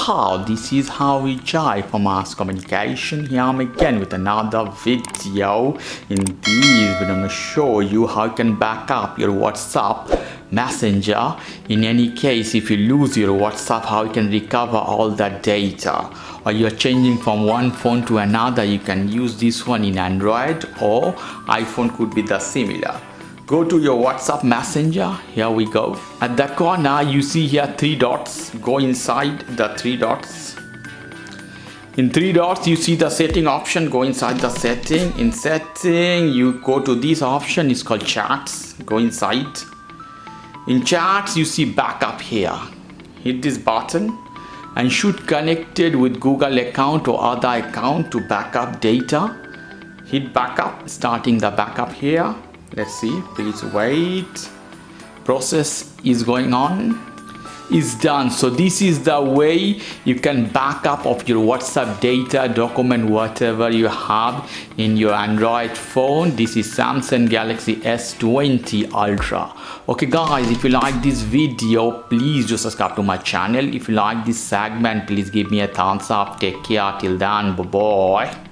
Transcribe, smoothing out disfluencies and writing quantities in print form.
Wow, this is how we try from Mass Communication. Here I'm again with another video. In this video, I'm going to show you how you can back up your WhatsApp Messenger. In any case, if you lose your WhatsApp, how you can recover all that data. Or you're changing from one phone to another, you can use this one in Android or iPhone could be the similar. Go to your WhatsApp Messenger. Here we go. At the corner, you see here 3 dots. Go inside the 3 dots. In 3 dots, you see the setting option. Go inside the setting. In setting, you go to this option. It's called chats. Go inside. In chats, you see backup here. Hit this button and should connected with Google account or other account to backup data. Hit backup. Starting the backup here. Let's see, please wait. Process is going on. Is done. So this is the way you can back up of your WhatsApp data, document, whatever you have in your Android phone. This is Samsung Galaxy S20 Ultra. Okay guys, if you like this video, please do subscribe to my channel. If you like this segment, please give me a thumbs up. Take care till then. Bye bye.